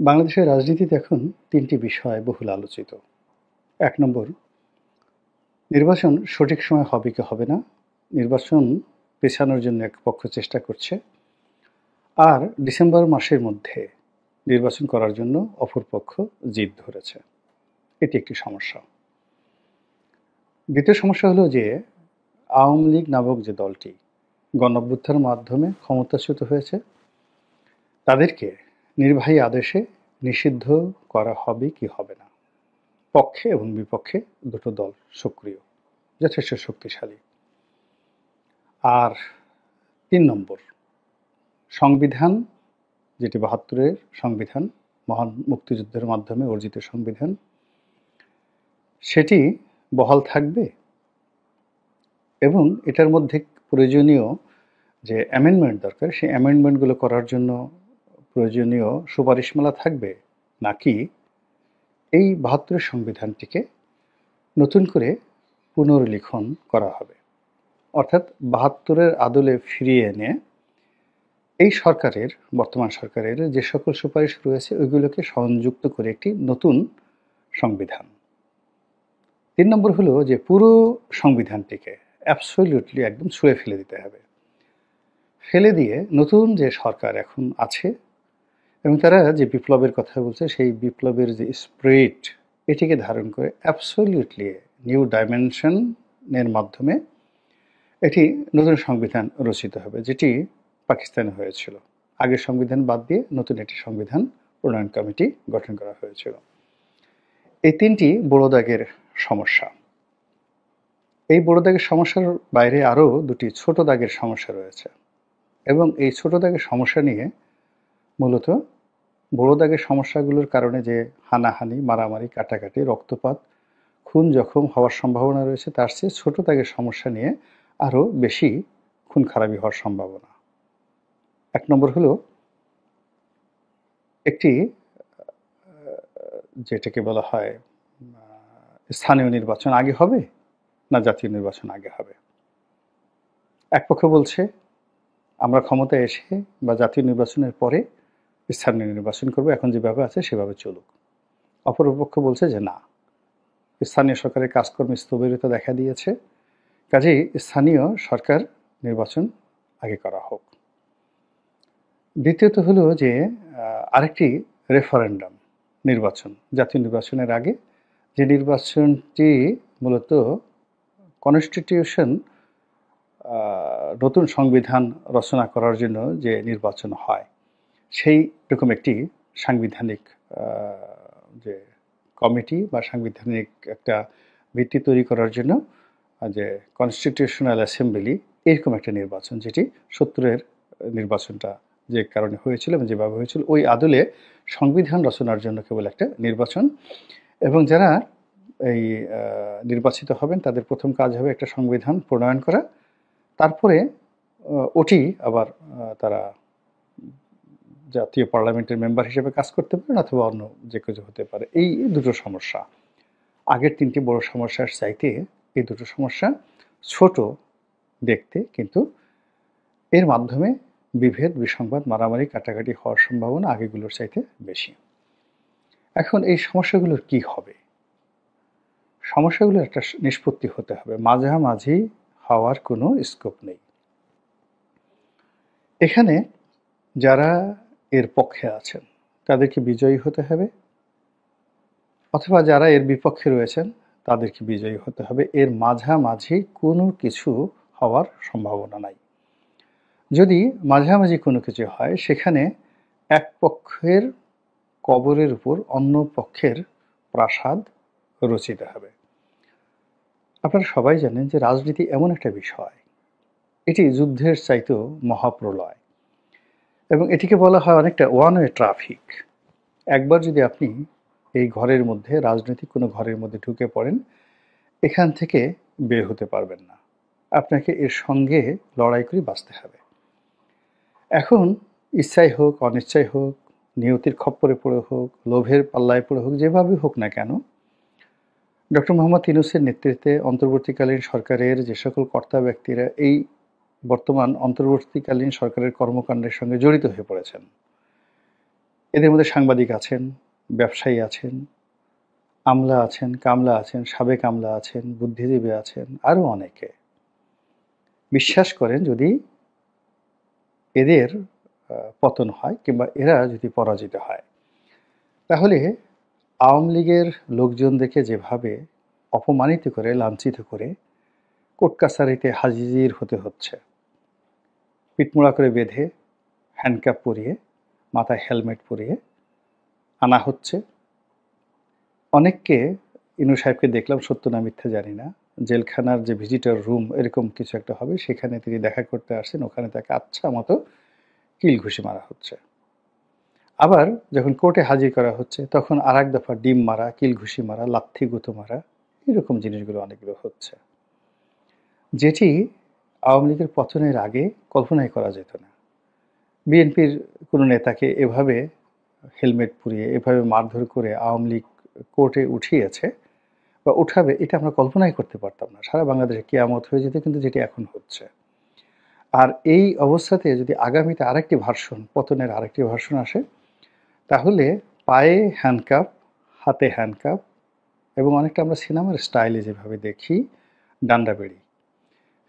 বাংলাদেশের রাজনীতিতে এখন ৩টি বিষয় বহুল আলোচিত। ১ নম্বর, নির্বাচন সঠিক সময়ে হবে কি হবে না, নির্বাচন পেছানোর জন্য এক পক্ষ চেষ্টা করছে, আর ডিসেম্বর মাসের মধ্যে নির্বাচন করার জন্য অপর পক্ষ জিদ ধরেছে। এটি একটি সমস্যা। দ্বিতীয় সমস্যা হলো যে আওয়ামী লীগ নামক যে দলটি গণঅভ্যুত্থানের মাধ্যমে ক্ষমতাচ্যুত হয়েছে, তাদেরকে নির্বাহী আদেশে নিষিদ্ধ করা হবে কি হবে না। পক্ষে এবং বিপক্ষে দুটো দল সক্রিয়, যথেষ্ট শক্তিশালী। আর ৩ নম্বর, সংবিধান, যেটি ৭২-এর সংবিধান, মহান মুক্তিযুদ্ধের মাধ্যমে অর্জিত সংবিধান, সেটি বহাল থাকবে এবং এটার মধ্যে প্রয়োজনীয় যে অ্যামেন্ডমেন্ট দরকার, সেই অ্যামেন্ডমেন্টগুলো করার জন্য প্রয়োজনীয় সুপারিশমালা থাকবে, নাকি এই ৭২-এর সংবিধানটিকে নতুন করে পুনর্লিখন করা হবে। অর্থাৎ ৭২-এর আদলে ফিরিয়ে এনে এই সরকারের, বর্তমান সরকারের যে সকল সুপারিশ রয়েছে ওইগুলোকে সংযুক্ত করে একটি নতুন সংবিধান। ৩ নম্বর হলো যে পুরো সংবিধানটিকে অ্যাবসলিউটলি একদম ছুঁড়ে ফেলে দিতে হবে। ফেলে দিয়ে নতুন যে সরকার এখন আছে এবং তারা যে বিপ্লবের কথা বলছে, সেই বিপ্লবের যে স্পিরিট, এটিকে ধারণ করে অ্যাবসলিউটলি নিউ ডাইমেনশনের মাধ্যমে এটি নতুন সংবিধান রচিত হবে, যেটি পাকিস্তানে হয়েছিল। আগের সংবিধান বাদ দিয়ে নতুন একটি সংবিধান প্রণয়ন কমিটি গঠন করা হয়েছিল। এই ৩টি বড় দাগের সমস্যা। এই বড় দাগের সমস্যার বাইরে আরও ২টি ছোট দাগের সমস্যা রয়েছে এবং এই ছোট দাগের সমস্যা নিয়ে মূলত বড় দাগের সমস্যাগুলোর কারণে যে হানাহানি, মারামারি, কাটাকাটি, রক্তপাত, খুন জখম হওয়ার সম্ভাবনা রয়েছে, তার চেয়ে ছোট দাগের সমস্যা নিয়ে আরও বেশি খুন খারাপি হওয়ার সম্ভাবনা। ১ নম্বর হলো একটি যেটাকে বলা হয় স্থানীয় নির্বাচন আগে হবে না জাতীয় নির্বাচন আগে হবে। এক পক্ষ বলছে আমরা ক্ষমতায় এসে বা জাতীয় নির্বাচনের পরে স্থানীয় নির্বাচন করব, এখন যেভাবে আছে সেভাবে চলুক। অপরপক্ষ বলছে যে না, স্থানীয় সরকারের কাজকর্মে স্থবিরতা দেখা দিয়েছে, কাজেই স্থানীয় সরকার নির্বাচন আগে করা হোক। দ্বিতীয়ত হলো যে আরেকটি রেফারেন্ডাম নির্বাচন, জাতীয় নির্বাচনের আগে, যে নির্বাচনটি মূলত কনস্টিটিউশন, নতুন সংবিধান রচনা করার জন্য যে নির্বাচন হয়, সেই রকম একটি সাংবিধানিক যে কমিটি বা সাংবিধানিক একটা ভিত্তি তৈরি করার জন্য যে কনস্টিটিউশনাল অ্যাসেম্বলি, এরকম একটা নির্বাচন, যেটি ৭০-এর নির্বাচনটা যে কারণে হয়েছিল এবং যেভাবে হয়েছিল, ওই আদলে সংবিধান রচনার জন্য কেবল একটা নির্বাচন। এবং যারা এই নির্বাচিত হবেন তাদের প্রথম কাজ হবে একটা সংবিধান প্রণয়ন করা, তারপরে ওটি আবার তারা জাতীয় পার্লামেন্টের মেম্বার হিসেবে কাজ করতে পারেন অথবা অন্য যে কিছু হতে পারে। এই দুটো সমস্যা, আগের ৩টি বড় সমস্যার চাইতে এই দুটো সমস্যা ছোট দেখতে, কিন্তু এর মাধ্যমে বিভেদ, বিসংবাদ, মারামারি, কাটাকাটি হওয়ার সম্ভাবনা আগেগুলোর চাইতে বেশি। এখন এই সমস্যাগুলোর কি হবে? সমস্যাগুলোর একটা নিষ্পত্তি হতে হবে, মাঝামাঝি হওয়ার কোনো স্কোপ নেই। এখানে যারা এর পক্ষে আছেন তাদেরকে বিজয়ী হতে হবে, অথবা যারা এর বিপক্ষে রয়েছেন তাদেরকে বিজয়ী হতে হবে। এর মাঝামাঝি কোনো কিছু হওয়ার সম্ভাবনা নাই। যদি মাঝামাঝি কোনো কিছু হয়, সেখানে এক পক্ষের কবরের উপর অন্য পক্ষের প্রাসাদ রচিত হবে। আপনারা সবাই জানেন যে রাজনীতি এমন একটা বিষয়, এটি যুদ্ধের চাইতেও মহাপ্রলয়, এবং এটিকে বলা হয় অনেকটা ওয়ান ওয়ে ট্রাফিক। একবার যদি আপনি এই ঘরের মধ্যে, রাজনৈতিক কোনো ঘরের মধ্যে ঢুকে পড়েন, এখান থেকে বের হতে পারবেন না, আপনাকে এর সঙ্গে লড়াই করে বাঁচতে হবে। এখন ইচ্ছাই হোক, অনিচ্ছাই হোক, নিয়তির খপ্পরে পড়ে হোক, লোভের পাল্লায় পড়ে হোক, যেভাবে হোক না কেন, ডক্টর মোহাম্মদ ইউনূসের নেতৃত্বে অন্তর্বর্তীকালীন সরকারের যে সকল কর্তা ব্যক্তিরা এই বর্তমান অন্তর্বর্তীকালীন সরকারের কর্মকাণ্ডের সঙ্গে জড়িত হয়ে পড়েছেন, এদের মধ্যে সাংবাদিক আছেন, ব্যবসায়ী আছেন, আমলা আছেন, কামলা আছেন, সাবেক আমলা আছেন, বুদ্ধিজীবী আছেন, আরও অনেকে বিশ্বাস করেন যদি এদের পতন হয় কিংবা এরা যদি পরাজিত হয়, তাহলে আওয়ামী লীগের লোকজনদেরকে যেভাবে অপমানিত করে, লাঞ্ছিত করে কোর্ট কাছারিতে হাজির হতে হচ্ছে, পিঠমোড়া করে বেঁধে, হ্যান্ডকাপ পরিয়ে, মাথায় হেলমেট পরিয়ে আনা হচ্ছে। অনেককে, ইনু সাহেবকে দেখলাম, সত্য না মিথ্যা জানি না, জেলখানার যে ভিজিটর রুম এরকম কিছু একটা হবে, সেখানে তিনি দেখা করতে আসছেন, ওখানে তাকে আচ্ছা মতো কিল ঘুষি মারা হচ্ছে। আবার যখন কোর্টে হাজির করা হচ্ছে, তখন আর এক দফা ডিম মারা, কিল ঘুষি মারা, লাথি গুঁতো মারা, এরকম জিনিসগুলো অনেকগুলো হচ্ছে, যেটি আওয়ামী লীগের পতনের আগে কল্পনাই করা যেত না। বিএনপির কোনো নেতাকে এভাবে হেলমেট পরিয়ে, এভাবে মারধর করে আওয়ামী লীগ কোর্টে উঠিয়েছে বা উঠাবে, এটা আমরা কল্পনাই করতে পারতাম না। সারা বাংলাদেশে কিয়ামত হয়ে যেত, কিন্তু যেটি এখন হচ্ছে। আর এই অবস্থাতে যদি আগামীতে আরেকটি ভার্সন, পতনের আরেকটি ভার্সন আসে, তাহলে পায়ে হ্যান্ডকাপ, হাতে হ্যান্ডকাপ, এবং অনেকটা আমরা সিনেমার স্টাইলে যেভাবে দেখি ডান্ডা বেড়ি,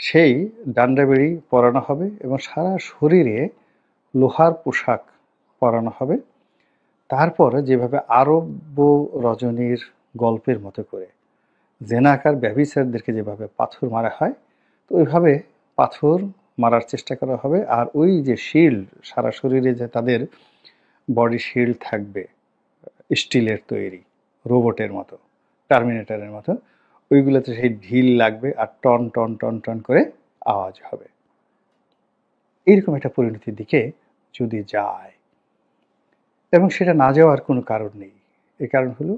সেই ডান্ডা বেড়ি পরানো হবে এবং সারা শরীরে লোহার পোশাক পরানো হবে। তারপর যেভাবে আরব্য রজনীর গল্পের মতো করে জেনাকার ব্যভিচারদেরকে যেভাবে পাথর মারা হয়, তো ওইভাবে পাথর মারার চেষ্টা করা হবে। আর ওই যে শিল্ড, সারা শরীরে যে তাদের বডি শিল্ড থাকবে, স্টিলের তৈরি, রোবটের মতো, টার্মিনেটরের মতো, ওইগুলোতে সেই ঢিল লাগবে আর টন টন টন টন করে আওয়াজ হবে। এইরকম একটা পরিণতির দিকে যদি যায়, এবং সেটা না যাওয়ার কোনো কারণ নেই। এর কারণ হলো,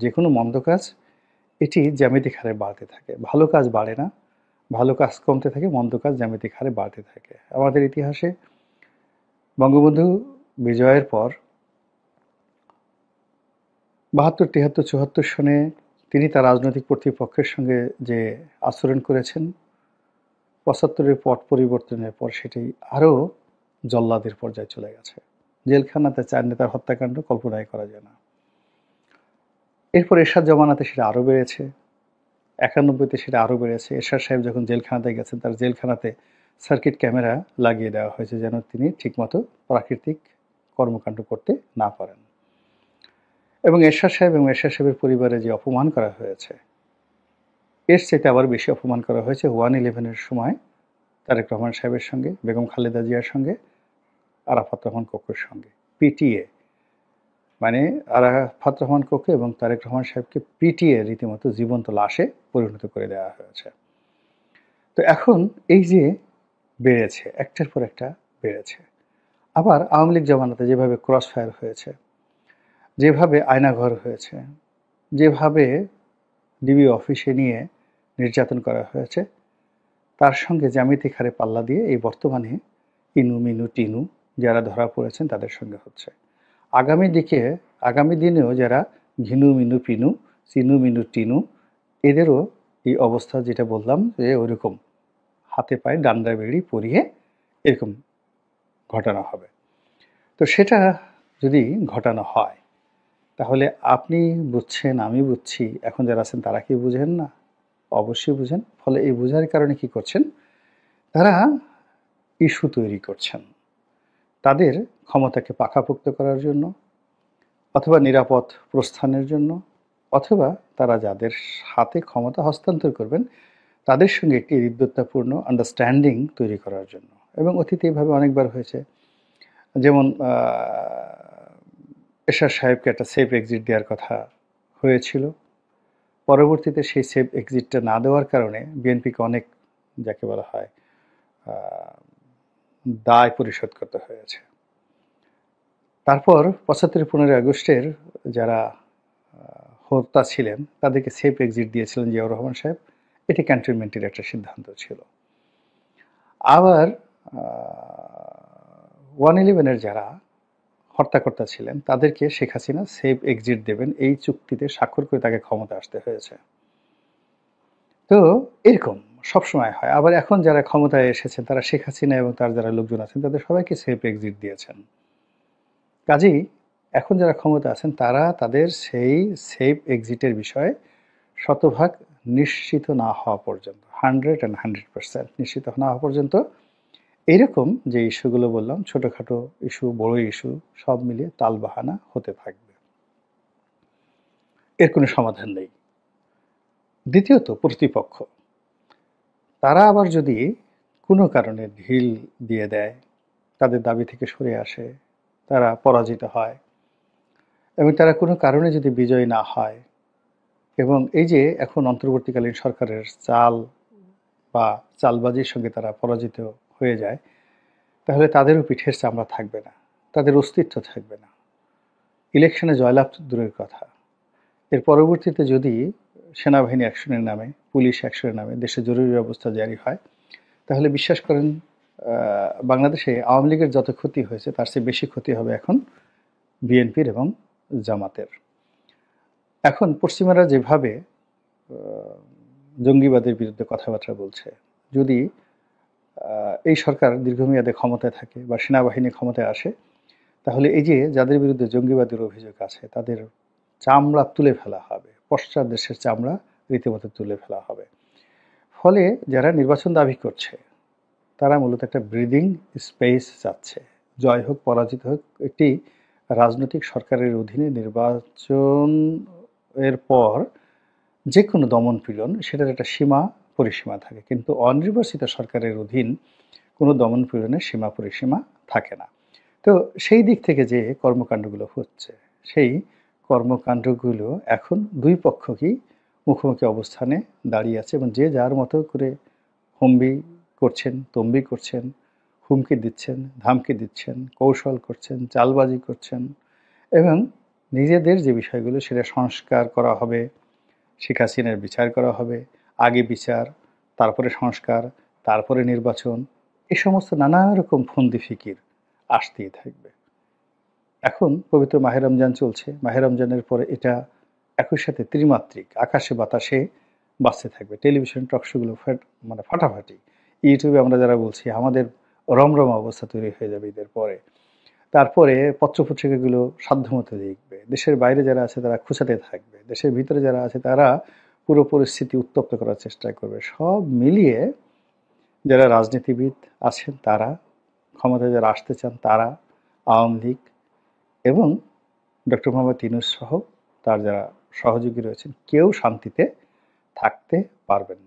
যে কোনো মন্দ কাজ এটি জ্যামিতিক হারে বাড়তে থাকে, ভালো কাজ বাড়ে না, ভালো কাজ কমতে থাকে, মন্দ কাজ জ্যামিতিক হারে বাড়তে থাকে। আমাদের ইতিহাসে বঙ্গবন্ধু বিজয়ের পর ৭২, ৭৩, ৭৪ সনে তিনি তার রাজনৈতিক প্রতিপক্ষের সঙ্গে যে আচরণ করেছেন, ৭৫-এর পট পরিবর্তনের পর সেটি আরও জল্লাদের পর্যায়ে চলে গেছে। জেলখানাতে ৪ নেতার হত্যাকাণ্ড কল্পনাই করা যায় না। এরপর এরশাদ জমানাতে সেটা আরও বেড়েছে, ৯১-তে সেটা আরও বেড়েছে। এরশাদ সাহেব যখন জেলখানাতে গেছেন, তার জেলখানাতে সার্কিট ক্যামেরা লাগিয়ে দেওয়া হয়েছে যেন তিনি ঠিকমতো প্রাকৃতিক কর্মকাণ্ড করতে না পারেন। এবং এরশাদ সাহেব এবং এরশাদ সাহেবের পরিবারে যে অপমান করা হয়েছে, এর চাইতে আবার বেশি অপমান করা হয়েছে 1/11-এর সময় তারেক রহমান সাহেবের সঙ্গে, বেগম খালেদা জিয়ার সঙ্গে, আরাফাত রহমান কোকোর সঙ্গে পিটিএ, মানে আরাফাত রহমান কোকো এবং তারেক রহমান সাহেবকে পিটিএ রীতিমতো জীবন্ত লাশে পরিণত করে দেওয়া হয়েছে। তো এখন এই যে বেড়েছে, একটার পর একটা বেড়েছে। আবার আওয়ামী লীগ জমানাতে যেভাবে ক্রস ফায়ার হয়েছে, যেভাবে আয়নাঘর হয়েছে, যেভাবে ডিবি অফিসে নিয়ে নির্যাতন করা হয়েছে, তার সঙ্গে জ্যামিতিক হারে পাল্লা দিয়ে এই বর্তমানে ইনু মিনু টিনু যারা ধরা পড়েছেন তাদের সঙ্গে হচ্ছে। আগামী দিনেও যারা ঘিনু মিনু পিনু, চিনু মিনু টিনু, এদেরও এই অবস্থা যেটা বললাম, যে ওইরকম হাতে পায়ে ডান্ডা বেড়ি পরিয়ে এরকম ঘটানো হবে। তো সেটা যদি ঘটানো হয়, তাহলে আপনি বুঝছেন, আমি বুঝছি, এখন যারা আছেন তারা কি বুঝেন না? অবশ্যই বুঝেন। ফলে এই বোঝার কারণে কি করছেন, তারা ইস্যু তৈরি করছেন তাদের ক্ষমতাকে পাকাপোক্ত করার জন্য, অথবা নিরাপদ প্রস্থানের জন্য, অথবা তারা যাদের হাতে ক্ষমতা হস্তান্তর করবেন তাদের সঙ্গে একটি হৃদ্যতাপূর্ণ আন্ডারস্ট্যান্ডিং তৈরি করার জন্য। এবং অতীতে এইভাবে অনেকবার হয়েছে। যেমন এরশাদ সাহেবকে একটা সেফ এক্সিট দেওয়ার কথা হয়েছিল, পরবর্তীতে সেই সেফ এক্সিটটা না দেওয়ার কারণে বিএনপিকে অনেক, যাকে বলা হয়, দায় পরিশোধ করতে হয়েছে। তারপর ৭৫-১৫ আগস্টের যারা হোতা ছিলেন তাদেরকে সেফ এক্সিট দিয়েছিলেন জিয়াউর রহমান সাহেব, এটি ক্যান্টনমেন্টের একটা সিদ্ধান্ত ছিল। আবার 1/11-এর যারা হর্তাকর্তা ছিলেন তাদেরকে শেখ হাসিনা সেফ এক্সিট দেবেন এই চুক্তিতে স্বাক্ষর করে তাকে ক্ষমতা আসতে হয়েছে। তো এরকম সবসময় হয়। আবার এখন যারা ক্ষমতায় এসেছেন তারা শেখ হাসিনা এবং তার যারা লোকজন আছেন তাদের সবাইকে সেফ এক্সিট দিয়েছেন। কাজেই এখন যারা ক্ষমতা আছেন তারা তাদের সেই সেফ এক্সিটের বিষয়ে শতভাগ নিশ্চিত না হওয়া পর্যন্ত 100% নিশ্চিত না হওয়া পর্যন্ত এইরকম যে ইস্যুগুলো বললাম, ছোটোখাটো ইস্যু, বড় ইস্যু, সব মিলিয়ে তালবাহানা হতে থাকবে, এর কোনো সমাধান নেই। দ্বিতীয়ত, প্রতিপক্ষ তারা আবার যদি কোনো কারণে ঢিল দিয়ে দেয়, তাদের দাবি থেকে সরে আসে, তারা পরাজিত হয় এবং তারা কোনো কারণে যদি বিজয়ী না হয়, এবং এই যে এখন অন্তর্বর্তীকালীন সরকারের চাল বা চালবাজির সঙ্গে তারা পরাজিত হয়ে যায়, তাহলে তাদেরও পিঠের চামড়া থাকবে না, তাদের অস্তিত্ব থাকবে না। ইলেকশনে জয়লাভ দূরের কথা, এর পরবর্তীতে যদি সেনাবাহিনী অ্যাকশনের নামে, পুলিশ অ্যাকশনের নামে দেশে জরুরি অবস্থা জারি হয়, তাহলে বিশ্বাস করেন বাংলাদেশে আওয়ামী লীগের যত ক্ষতি হয়েছে তার চেয়ে বেশি ক্ষতি হবে এখন বিএনপির এবং জামাতের। এখন পশ্চিমারা যেভাবে জঙ্গিবাদের বিরুদ্ধে কথাবার্তা বলছে, যদি এই সরকার দীর্ঘমেয়াদে ক্ষমতায় থাকে বা সেনাবাহিনী ক্ষমতায় আসে, তাহলে এই যে যাদের বিরুদ্ধে জঙ্গিবাদের অভিযোগ আছে তাদের চামড়া তুলে ফেলা হবে, পশ্চাৎ দেশের চামড়া রীতিমতো তুলে ফেলা হবে। ফলে যারা নির্বাচন দাবি করছে তারা মূলত একটা ব্রিদিং স্পেস চাচ্ছে। জয় হোক পরাজিত হোক, একটি রাজনৈতিক সরকারের অধীনে নির্বাচন এর পর যে কোনো দমন পীড়ন সেটার একটা সীমা পরিসীমা থাকে, কিন্তু অনির্বাচিত সরকারের অধীন কোনো দমন পীড়নের সীমা পরিসীমা থাকে না। তো সেই দিক থেকে যে কর্মকাণ্ডগুলো হচ্ছে, সেই কর্মকাণ্ডগুলো এখন দুই পক্ষকেই মুখোমুখি অবস্থানে দাঁড়িয়ে আছে এবং যে যার মতো করে হুমকি করছেন, তম্বি করছেন, হুমকি দিচ্ছেন, ধামকি দিচ্ছেন, কৌশল করছেন, চালবাজি করছেন এবং নিজেদের যে বিষয়গুলো সেটা সংস্কার করা হবে, শেখ হাসিনার বিচার করা হবে, আগে বিচার, তারপরে সংস্কার, তারপরে নির্বাচন, এই সমস্ত নানা রকম ফন্দি ফিকির আসতেই থাকবে। এখন পবিত্র মাহে রমজান চলছে, মাহে রমজানের পরে এটা একই সাথে ত্রিমাত্রিক আকাশে বাতাসে বাঁচতে থাকবে। টেলিভিশন টকশোগুলো মানে ফাটাফাটি, ইউটিউবে আমরা যারা বলছি আমাদের রমরমা অবস্থা তৈরি হয়ে যাবে ঈদের পরে। তারপরে পত্রপত্রিকাগুলো সাধ্যমতো লিখবে, দেশের বাইরে যারা আছে তারা খোঁচাতে থাকবে, দেশের ভিতরে যারা আছে তারা পুরো পরিস্থিতি উত্তপ্ত করার চেষ্টা করবে। সব মিলিয়ে যারা রাজনীতিবিদ আছেন তারা, ক্ষমতায় যারা আসতে চান তারা, আওয়ামী লীগ এবং ডক্টর মোহাম্মদ ইউনূস সহ তার যারা সহযোগী রয়েছেন, কেউ শান্তিতে থাকতে পারবেন না।